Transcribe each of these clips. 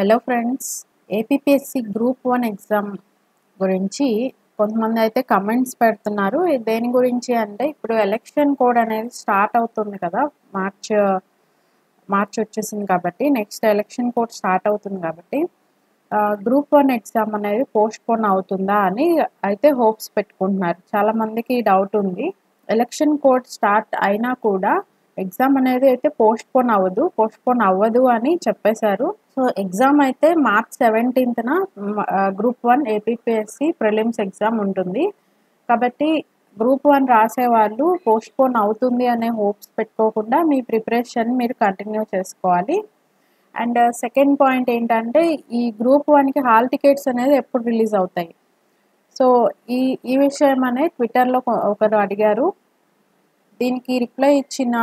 Hello friends, APPSC group 1 exam గురించి కొంతమంది అయితే కమెంట్స్ పెడుతున్నారు. దేని గురించి అంటే ఇప్పుడు ఎలక్షన్ కోడ్ అనేది స్టార్ట్ అవుతుంది కదా. మార్చ్ వచ్చేసింది కాబట్టి నెక్స్ట్ ఎలక్షన్ కోడ్ స్టార్ట్ అవుతుంది కాబట్టి గ్రూప్ 1 ఎగ్జామ్ అనేది పోస్ట్పోన్ అవుతుందా అని అయితే హోప్స్ పెట్టుకుంటున్నారు. చాలామందికి డౌట్ ఉంది. ఎలక్షన్ కోడ్ స్టార్ట్ అయినా కూడా ఎగ్జామ్ అనేది అయితే పోస్ట్పోన్ అవ్వదు అని చెప్పేశారు. సో ఎగ్జామ్ అయితే మార్చ్ 17న గ్రూప్ 1 ఏపీపీఎస్సీ ప్రిలిమ్స్ ఎగ్జామ్ ఉంటుంది. కాబట్టి గ్రూప్ 1 రాసే వాళ్ళు పోస్ట్పోన్ అవుతుంది అనే హోప్స్ పెట్టుకోకుండా మీ ప్రిపరేషన్ మీరు కంటిన్యూ చేసుకోవాలి. అండ్ సెకండ్ పాయింట్ ఏంటంటే ఈ గ్రూప్ 1కి హాల్ టికెట్స్ అనేది ఎప్పుడు రిలీజ్ అవుతాయి. సో ఈ విషయం అనేది ట్విట్టర్లో ఒకరు అడిగారు. దీనికి రిప్లై ఇచ్చిన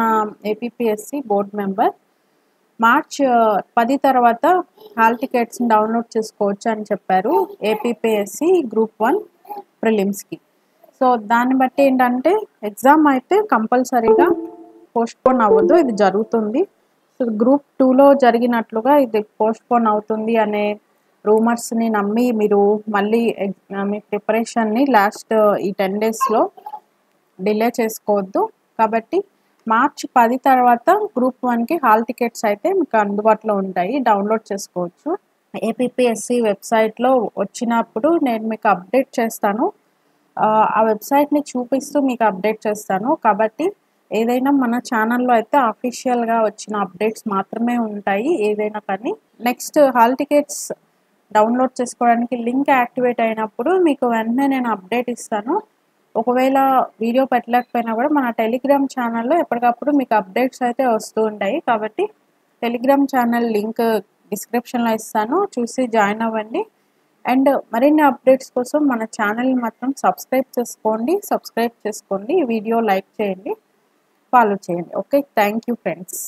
ఏపీపీఎస్సీ బోర్డ్ మెంబర్ మార్చ్ 10 తర్వాత హాల్ టికెట్స్ని డౌన్లోడ్ చేసుకోవచ్చు అని చెప్పారు ఏపీపీఎస్సీ గ్రూప్ 1 ప్రిలిమ్స్కి. సో దాన్ని బట్టి ఏంటంటే ఎగ్జామ్ అయితే కంపల్సరీగా పోస్ట్పోన్ అవ్వదు, ఇది జరుగుతుంది. సో గ్రూప్ 2లో జరిగినట్లుగా ఇది పోస్ట్పోన్ అవుతుంది అనే రూమర్స్ని నమ్మి మీరు మళ్ళీ మీ ప్రిపరేషన్ని లాస్ట్ ఈ 10 డేస్లో డిలే చేసుకోవద్దు. కాబట్టి మార్చ్ 10 తర్వాత గ్రూప్ 1కి హాల్ టికెట్స్ అయితే మీకు అందుబాటులో ఉంటాయి, డౌన్లోడ్ చేసుకోవచ్చు. ఏపీపీఎస్సీ వెబ్సైట్లో వచ్చినప్పుడు నేను మీకు అప్డేట్ చేస్తాను. ఆ వెబ్సైట్ని చూపిస్తూ మీకు అప్డేట్ చేస్తాను. కాబట్టి ఏదైనా మన ఛానల్లో అయితే అఫీషియల్గా వచ్చిన అప్డేట్స్ మాత్రమే ఉంటాయి ఏదైనా కానీ. నెక్స్ట్ హాల్ టికెట్స్ డౌన్లోడ్ చేసుకోవడానికి లింక్ యాక్టివేట్ అయినప్పుడు మీకు వెంటనే నేను అప్డేట్ ఇస్తాను. ఒకవేళ వీడియో పెట్టలేకపోయినా కూడా మన టెలిగ్రామ్ ఛానల్లో ఎప్పటికప్పుడు మీకు అప్డేట్స్ అయితే వస్తూ ఉంటాయి. కాబట్టి టెలిగ్రామ్ ఛానల్ లింక్ డిస్క్రిప్షన్లో ఇస్తాను, చూసి జాయిన్ అవ్వండి. అండ్ మరిన్ని అప్డేట్స్ కోసం మన ఛానల్ని మాత్రం సబ్స్క్రైబ్ చేసుకోండి. వీడియో లైక్ చేయండి, ఫాలో చేయండి. Okay, thank you friends.